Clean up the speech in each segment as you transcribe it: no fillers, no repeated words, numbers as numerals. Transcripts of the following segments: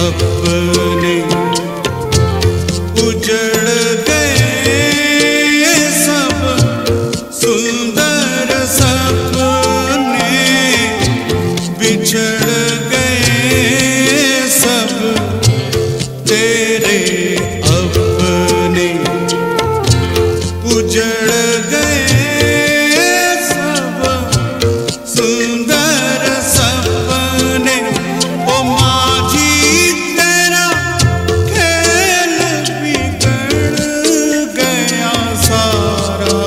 अपने उजड़ गए सब सुंदर सपने, बिछड़ गए सब तेरे अपने, उजड़ गए सब सुंदर सपने। ओ माझी तेरा खेल बिगड़ गया सारा,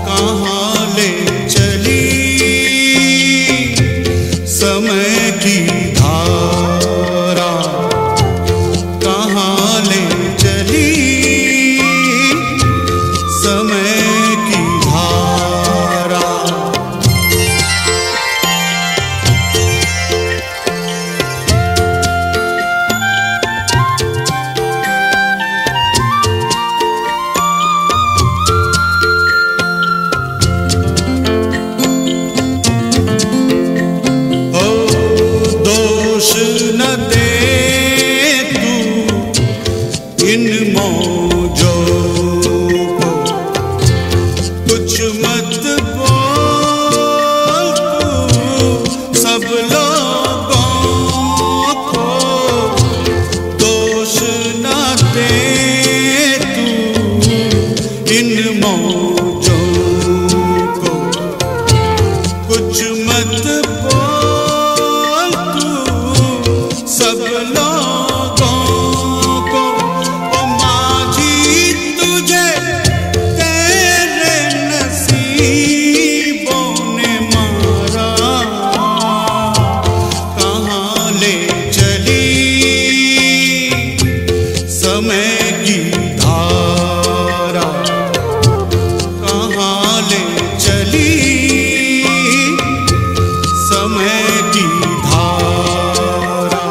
कहाँ ले चली समय की धारा, कहाँ ले चली समय की धारा। ओ दोष न दे तू इन मौजों को, कुछ मत बोल तू सब लोगों को, दोष न दे तू इन मौजों को, कुछ मत बोल तू सब लोगों को। ओ माझी तुझे तेरे नसीबों ने मारा, कहाँ ले चली समय की धारा, कहाँ ले चली समय की धारा।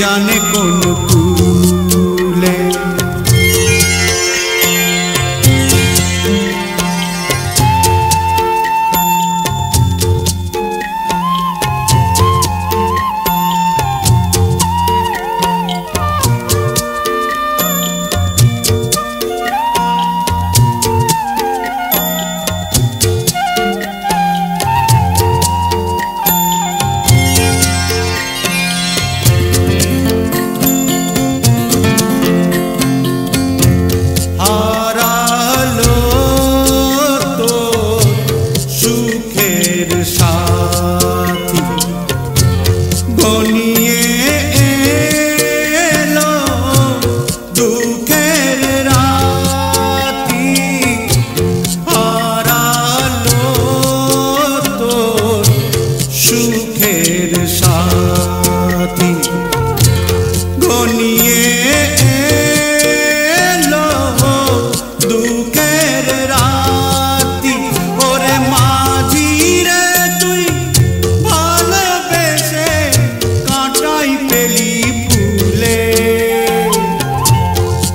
जाने कोन कूले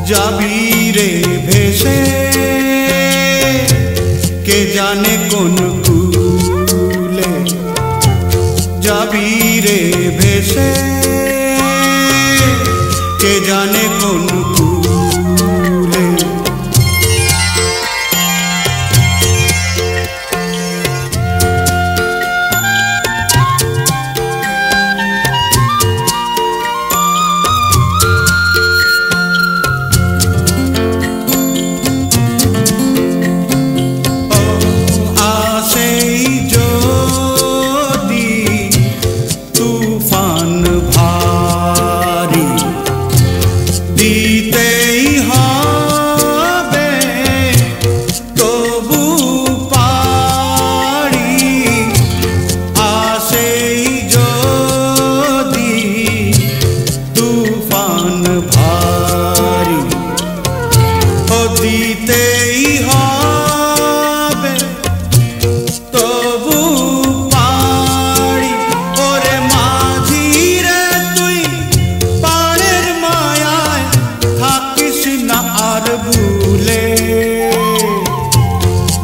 जाबी रे भेसे के जाने कोन कूले जाबी रे भेसे के जाने कोन कूले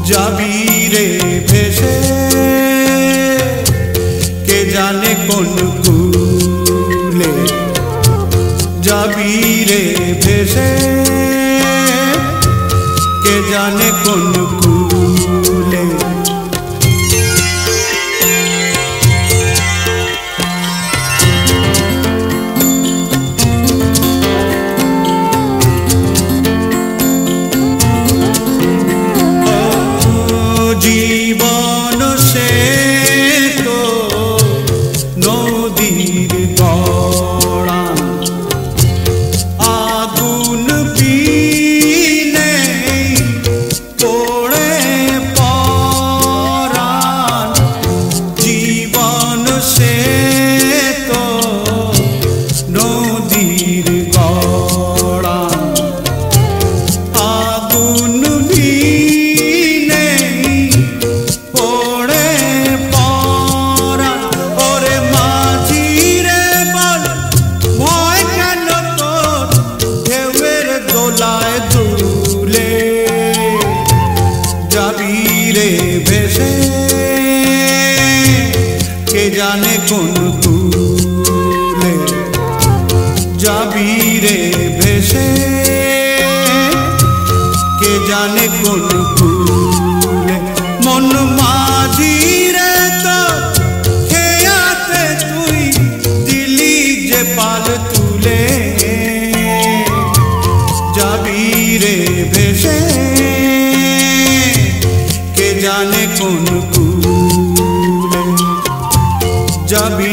जाबी रे भेसे के जाने कोन कूले जाबी रे भेसे के जाने कोन कूले जीवन से तो नदीर गड़ा आगुन पीने पोड़े परान जीवन से तो नदीर गड़ा आगुन भेसे के जाने कोन कूले जाबी रे भेसे के जाने कोन कूले मन माझी रे तो खेयाते तुई दिली जे पाल तुले जाबी रे भेसे जाने कोन कूले जाबी